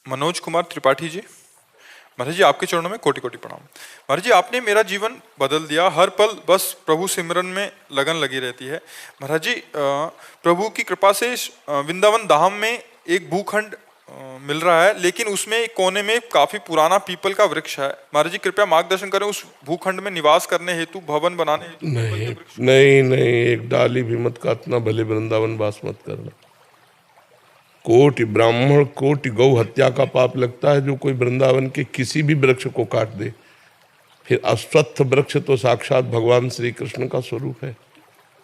मनोज कुमार त्रिपाठी जी। महाराज जी आपके चरणों में कोटि कोटि प्रणाम। महाराज जी आपने मेरा जीवन बदल दिया, हर पल बस प्रभु सिमरन में लगन लगी रहती है। महाराज जी प्रभु की कृपा से वृंदावन धाम में एक भूखंड मिल रहा है, लेकिन उसमें एक कोने में काफी पुराना पीपल का वृक्ष है। महाराज जी कृपया मार्गदर्शन करें, उस भूखंड में निवास करने हेतु, भवन बनाने हेतु नहीं नहीं नहीं, एक डाली भी मत काटना, भले वृंदावन वास मत करना। कोटि ब्राह्मण कोटि गौ हत्या का पाप लगता है जो कोई वृंदावन के किसी भी वृक्ष को काट दे। फिर अश्वत्थ वृक्ष तो साक्षात भगवान श्री कृष्ण का स्वरूप है।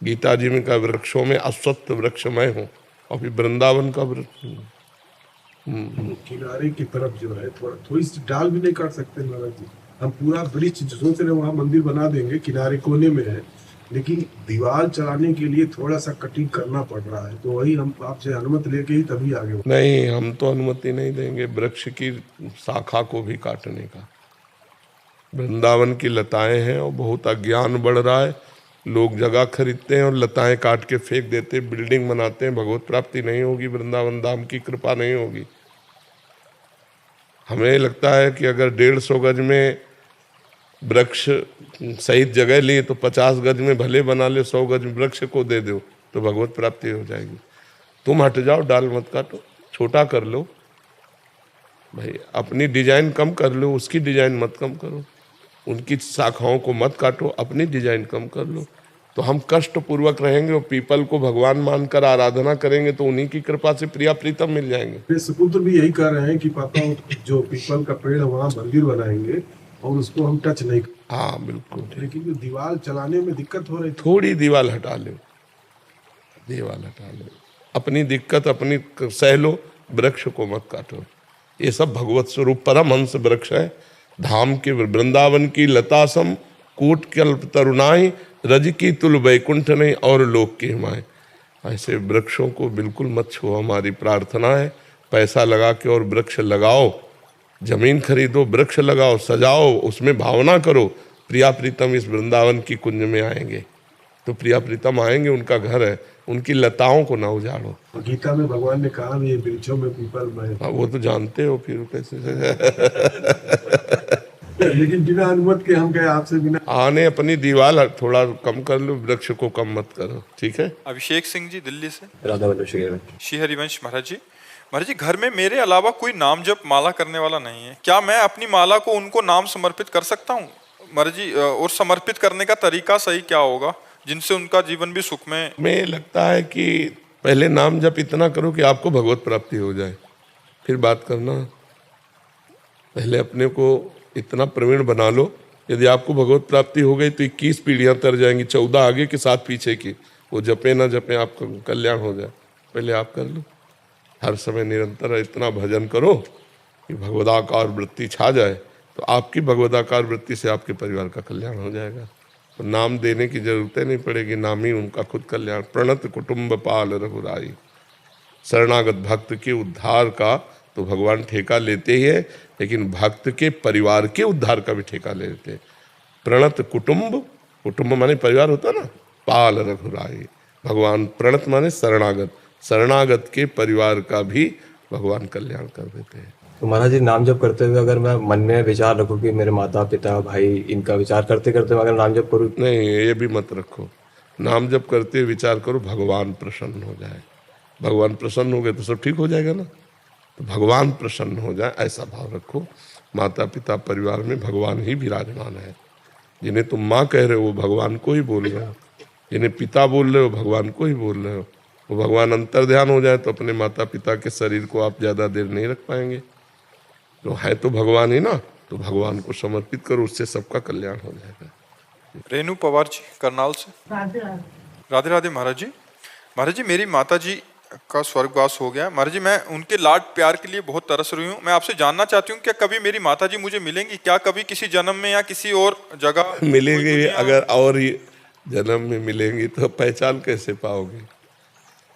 गीता जी में कहा वृक्षों में अश्वत्थ वृक्ष मैं हूँ, और फिर वृंदावन का वृक्ष किनारे की तरफ जो है थोड़ी सी डाल भी नहीं काट सकते महाराज जी। हम पूरा ब्रिज सोच रहे वहाँ मंदिर बना देंगे, किनारे कोने में है, लेकिन दीवार चलाने के लिए थोड़ा सा कटिंग करना पड़ रहा है, तो वही हम आपसे अनुमति लेके ही तभी आगे। नहीं, हम तो अनुमति नहीं देंगे वृक्ष की शाखा को भी काटने का। वृंदावन की लताएं हैं और बहुत अज्ञान बढ़ रहा है। लोग जगह खरीदते हैं और लताएं काट के फेंक देते हैं, बिल्डिंग बनाते हैं। भगवत प्राप्ति नहीं होगी, वृंदावन धाम की कृपा नहीं होगी। हमें लगता है कि अगर 150 गज में वृक्ष सहित जगह लिए तो 50 गज में भले बना ले, 100 गज में वृक्ष को दे दो तो भगवत प्राप्ति हो जाएगी। तुम हट जाओ, डाल मत काटो, छोटा कर लो भाई, अपनी डिजाइन कम कर लो, उसकी डिजाइन मत कम करो। उनकी शाखाओं को मत काटो, अपनी डिजाइन कम कर लो, तो हम कष्ट पूर्वक रहेंगे और पीपल को भगवान मानकर आराधना करेंगे तो उन्हीं की कृपा से प्रिया प्रीतम मिल जाएंगे। मेरे सुपुत्र भी यही कह रहे हैं कि पापा जो पीपल का पेड़ है वहाँ मंदिर बनाएंगे और उसको हम टच नहीं। हाँ बिल्कुल, लेकिन जो दीवार चलाने में दिक्कत हो रही, थोड़ी दीवार हटा लो, दीवार हटा लो, अपनी दिक्कत अपनी सह लो, वृक्ष को मत काटो। ये सब भगवत स्वरूप परमहंस वृक्ष है। धाम के वृंदावन की लतासम कूट कल्प तरुणाई, रज की तुल वैकुंठ नहीं और लोक की हिमाए। ऐसे वृक्षों को बिल्कुल मत छुओ, हमारी प्रार्थना है। पैसा लगा के और वृक्ष लगाओ, जमीन खरीदो, वृक्ष लगाओ, सजाओ, उसमें भावना करो प्रिया प्रीतम इस वृंदावन की कुंज में आएंगे, तो प्रिया प्रीतम आएंगे, उनका घर है, उनकी लताओं को ना उजाड़ो। गीता में भगवान ने कहा ये वृक्षों में पीपल में, वो तो जानते हो फिर कैसे लेकिन बिना अनुमति के हम कहे आपसे बिना आने अपनी दीवार थोड़ा कम कर लो, वृक्ष को कम मत करो, ठीक है। अभिषेक सिंह जी दिल्ली से। राधा श्री हरिवंश महाराज जी। महाराज जी घर में मेरे अलावा कोई नाम जप माला करने वाला नहीं है, क्या मैं अपनी माला को उनको नाम समर्पित कर सकता हूँ महाराज जी? और समर्पित करने का तरीका सही क्या होगा जिनसे उनका जीवन भी सुखमय? मैं लगता है कि पहले नाम जप इतना करो कि आपको भगवत प्राप्ति हो जाए, फिर बात करना। पहले अपने को इतना प्रवीण बना लो, यदि आपको भगवत प्राप्ति हो गई तो 21 पीढ़ियां तर जाएंगी, 14 आगे के 7 पीछे की। वो जपे ना जपे आपका कल्याण हो जाए, पहले आप कर लो। हर समय निरंतर इतना भजन करो कि भगवदाकार वृत्ति छा जाए, तो आपकी भगवदाकार वृत्ति से आपके परिवार का कल्याण हो जाएगा। तो नाम देने की जरूरत नहीं पड़ेगी, नाम ही उनका खुद कल्याण। प्रणत कुटुंब पाल रघुराई, शरणागत भक्त के उद्धार का तो भगवान ठेका लेते ही है, लेकिन भक्त के परिवार के उद्धार का भी ठेका ले लेते हैं। प्रणत कुटुंब, कुटुंब माने परिवार होता ना, पाल रघुराई, भगवान प्रणत माने शरणागत, शरणागत के परिवार का भी भगवान कल्याण कर देते हैं। तो महाराज जी नाम जप करते हुए अगर मैं मन में विचार रखूं कि मेरे माता पिता भाई इनका विचार करते करते अगर नाम जप करूं, नहीं ये भी मत रखो। नाम जप करते विचार करो भगवान प्रसन्न हो जाए, भगवान प्रसन्न हो गए तो सब ठीक हो जाएगा ना। तो भगवान प्रसन्न हो जाए ऐसा भाव रखो। माता पिता परिवार में भगवान ही विराजमान है। जिन्हें तुम माँ कह रहे हो वो भगवान को ही बोल रहे हो, जिन्हें पिता बोल रहे हो भगवान को ही बोल रहे हो। वो भगवान अंतर ध्यान हो जाए तो अपने माता पिता के शरीर को आप ज़्यादा देर नहीं रख पाएंगे। तो है तो भगवान ही ना, तो भगवान को समर्पित करो, उससे सबका कल्याण हो जाएगा। रेणु पवार जी करनाल से। राधे राधे महाराज जी। महाराज जी मेरी माता जी का स्वर्गवास हो गया महाराज जी, मैं उनके लाड प्यार के लिए बहुत तरस रही हूँ। मैं आपसे जानना चाहती हूँ क्या कभी मेरी माता जी मुझे मिलेंगी? क्या कभी किसी जन्म में या किसी और जगह मिलेंगी? अगर और ही जन्म में मिलेंगी तो पहचान कैसे पाओगे?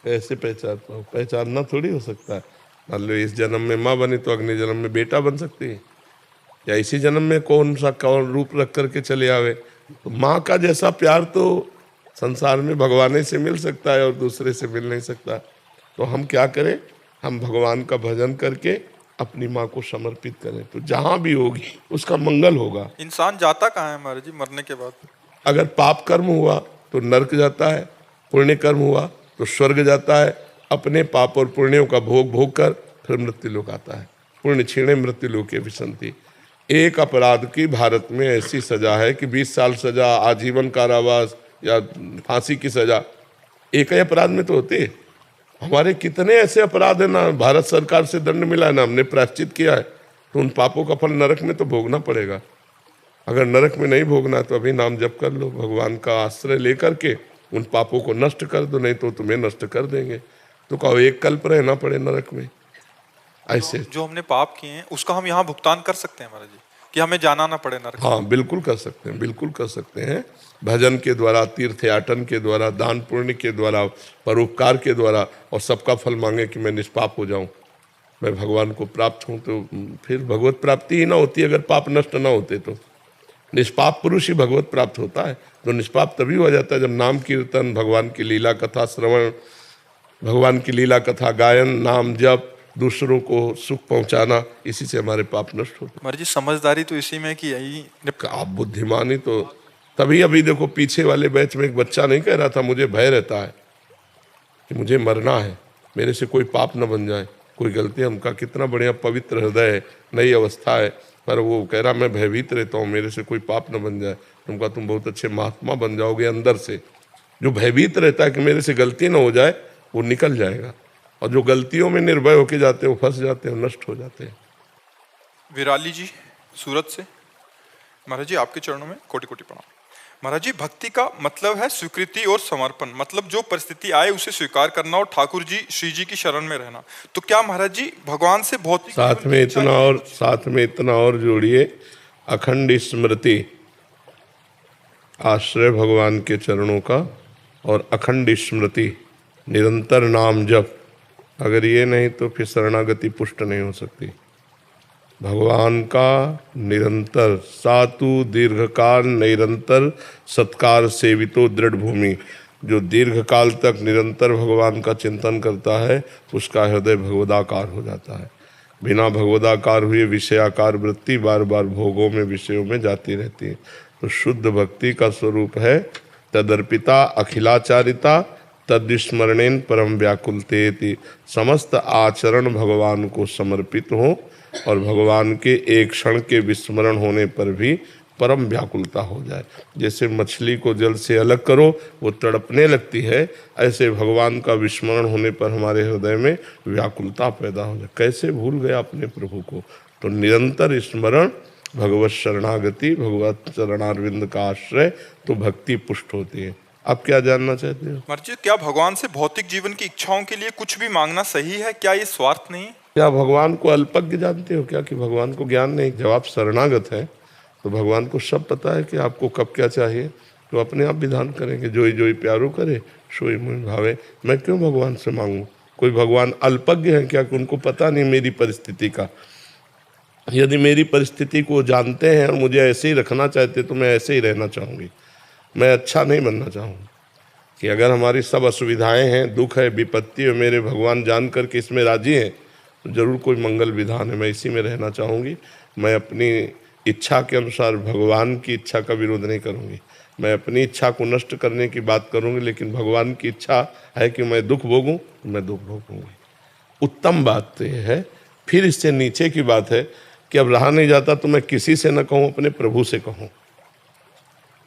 कैसे पहचान पाओ? पहचानना थोड़ी हो सकता है। मान लो इस जन्म में माँ बनी तो अगले जन्म में बेटा बन सकती है, या इसी जन्म में कौन रूप रख करके चले आवे। तो माँ का जैसा प्यार तो संसार में भगवान से मिल सकता है और दूसरे से मिल नहीं सकता। तो हम क्या करें? हम भगवान का भजन करके अपनी माँ को समर्पित करें तो जहाँ भी होगी उसका मंगल होगा। इंसान जाता कहाँ है महाराज जी मरने के बाद? अगर पाप कर्म हुआ तो नरक जाता है, पुण्य कर्म हुआ तो स्वर्ग जाता है। अपने पाप और पुण्यों का भोग भोग कर फिर मृत्यु लोक आता है। पुण्य क्षीणे मृत्यु लोके विसंति। एक अपराध की भारत में ऐसी सजा है कि 20 साल सजा, आजीवन कारावास या फांसी की सजा एक ही अपराध में तो होती है। हमारे कितने ऐसे अपराध है ना भारत सरकार से दंड मिला है ना हमने प्रायश्चित किया है, तो उन पापों का फल नरक में तो भोगना पड़ेगा। अगर नरक में नहीं भोगना तो अभी नाम जप कर लो, भगवान का आश्रय लेकर के उन पापों को नष्ट कर दो, नहीं तो तुम्हें नष्ट कर देंगे। तो कहो एक कल्प रहना पड़े नरक में। ऐसे जो हमने पाप किए हैं उसका हम यहाँ भुगतान कर सकते हैं महाराज जी, कि हमें जाना ना पड़े नरक? हाँ बिल्कुल कर सकते हैं, बिल्कुल कर सकते हैं। भजन के द्वारा, तीर्थयाटन के द्वारा, दान पुण्य के द्वारा, परोपकार के द्वारा, और सबका फल मांगे कि मैं निष्पाप हो जाऊं, मैं भगवान को प्राप्त हूं, तो फिर भगवत प्राप्ति ही ना होती अगर पाप नष्ट ना होते तो। निष्पाप पुरुष ही भगवत प्राप्त होता है। तो निष्पाप तभी हो जाता है जब नाम कीर्तन, भगवान की लीला कथा श्रवण, भगवान की लीला कथा गायन, नाम जप, दूसरों को सुख पहुंचाना, इसी से हमारे पाप नष्ट होते। महाराज जी समझदारी तो इसी में कि यही आप बुद्धिमानी तो तभी। अभी देखो पीछे वाले बैच में एक बच्चा नहीं कह रहा था मुझे भय रहता है कि मुझे मरना है, मेरे से कोई पाप न बन जाए, कोई गलती। हमका कितना बढ़िया पवित्र हृदय है, नई अवस्था है, पर वो कह रहा मैं भयभीत रहता हूँ मेरे से कोई पाप न बन जाए। तुमका तुम बहुत अच्छे महात्मा बन जाओगे अंदर से। जो भयभीत रहता है कि मेरे से गलती न हो जाए वो निकल जाएगा, और जो गलतियों में निर्भय होके जाते हैं वो फंस जाते हैं, नष्ट हो जाते हैं। विराली जी सूरत से, महाराज जी आपके चरणों में कोटि कोटि प्रणाम। महाराज जी भक्ति का मतलब है स्वीकृति और समर्पण, मतलब जो परिस्थिति आए उसे स्वीकार करना और ठाकुर जी श्री जी की शरण में रहना। तो क्या महाराज जी भगवान से भौतिक साथ में इतना और जोड़िए, अखंड स्मृति, आश्रय भगवान के चरणों का, और अखंड स्मृति, निरंतर नाम जप। अगर ये नहीं तो फिर शरणागति पुष्ट नहीं हो सकती। भगवान का निरंतर सातु दीर्घकाल निरंतर सत्कार सेवितो दृढ़ भूमि। जो दीर्घकाल तक निरंतर भगवान का चिंतन करता है उसका हृदय भगवदाकार हो जाता है। बिना भगवदाकार हुए विषयाकार वृत्ति बार बार भोगों में, विषयों में जाती रहती है। तो शुद्ध भक्ति का स्वरूप है तदर्पिता अखिलाचारिता तद्स्मरणेन परम व्याकुलतेति। समस्त आचरण भगवान को समर्पित हो और भगवान के एक क्षण के विस्मरण होने पर भी परम व्याकुलता हो जाए। जैसे मछली को जल से अलग करो वो तड़पने लगती है, ऐसे भगवान का विस्मरण होने पर हमारे हृदय में व्याकुलता पैदा हो जाए। कैसे भूल गए अपने प्रभु को? तो निरंतर स्मरण, भगवत शरणागति, भगवत चरणारविंद का आश्रय, तो भक्ति पुष्ट होती है। आप क्या जानना चाहते हो? महाराज जी क्या भगवान से भौतिक जीवन की इच्छाओं के लिए कुछ भी मांगना सही है? क्या ये स्वार्थ नहीं? क्या भगवान को अल्पज्ञ जानते हो क्या, कि भगवान को ज्ञान नहीं? जब आप शरणागत हैं तो भगवान को सब पता है कि आपको कब क्या चाहिए, तो अपने आप विधान करेंगे। जोई जोई प्यारो करे सोई मुझ भावे। मैं क्यों भगवान से मांगूं? कोई भगवान अल्पज्ञ है क्या कि उनको पता नहीं मेरी परिस्थिति का? यदि मेरी परिस्थिति को जानते हैं और मुझे ऐसे ही रखना चाहते तो मैं ऐसे ही रहना चाहूँगी, मैं अच्छा नहीं बनना चाहूँगा। कि अगर हमारी सब असुविधाएं हैं, दुख है, विपत्ति है, मेरे भगवान जान कर के इसमें राजी हैं तो जरूर कोई मंगल विधान है, मैं इसी में रहना चाहूँगी। मैं अपनी इच्छा के अनुसार भगवान की इच्छा का विरोध नहीं करूँगी। मैं अपनी इच्छा को नष्ट करने की बात करूँगी, लेकिन भगवान की इच्छा है कि मैं दुख भोगूँ तो मैं दुख भोगूँगी। उत्तम बात तो यह है। फिर इससे नीचे की बात है कि अब रहा नहीं जाता तो मैं किसी से न कहूँ, अपने प्रभु से कहूँ।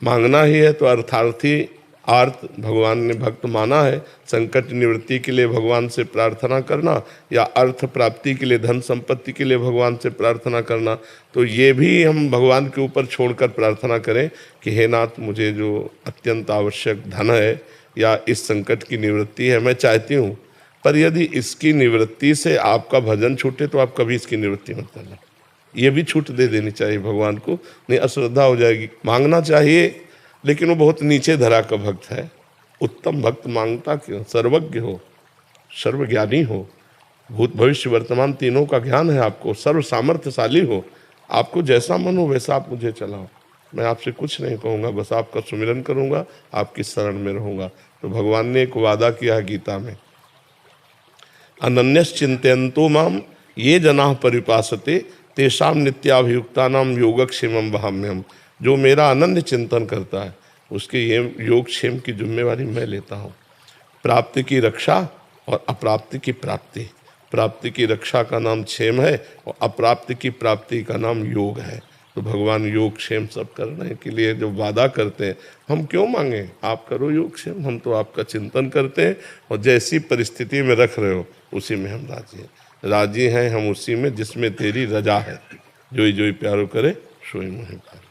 मांगना ही है तो अर्थार्थी आर्थ भगवान ने भक्त माना है। संकट निवृत्ति के लिए भगवान से प्रार्थना करना या अर्थ प्राप्ति के लिए, धन संपत्ति के लिए भगवान से प्रार्थना करना, तो ये भी हम भगवान के ऊपर छोड़कर प्रार्थना करें कि हे नाथ, मुझे जो अत्यंत आवश्यक धन है या इस संकट की निवृत्ति है मैं चाहती हूँ, पर यदि इसकी निवृत्ति से आपका भजन छूटे तो आप कभी इसकी निवृत्ति मत करना। ये भी छूट दे देनी चाहिए भगवान को, नहीं अश्रद्धा हो जाएगी। मांगना चाहिए, लेकिन वो बहुत नीचे धरा का भक्त है। उत्तम भक्त मांगता क्यों? सर्वज्ञ हो, सर्वज्ञानी हो, भूत भविष्य वर्तमान तीनों का ज्ञान है आपको, सर्व सामर्थ्यशाली हो। आपको जैसा मन हो वैसा आप मुझे चलाओ, मैं आपसे कुछ नहीं कहूँगा, बस आपका सुमिरन करूँगा, आपकी शरण में रहूँगा। तो भगवान ने एक वादा किया है गीता में, अनन्यश्चिंतयन्तो माम ये जनाः परिपासते तेषाम नित्याभियुक्तानाम योगक्षेमम वहाम्यहम्। जो मेरा अनन्य चिंतन करता है उसके ये योगक्षेम की जिम्मेवारी मैं लेता हूँ। प्राप्ति की रक्षा और अप्राप्ति की प्राप्ति। प्राप्ति की रक्षा का नाम क्षेम है और अप्राप्ति की प्राप्ति का नाम योग है। तो भगवान योग क्षेम सब करने के लिए जो वादा करते हैं, हम क्यों मांगे? आप करो योग क्षेम, हम तो आपका चिंतन करते हैं और जैसी परिस्थिति में रख रहे हो उसी में हम राजी हैं हम उसी में जिसमें तेरी रजा है। जोई जोई प्यारो करे सोई मोहि प्यारो।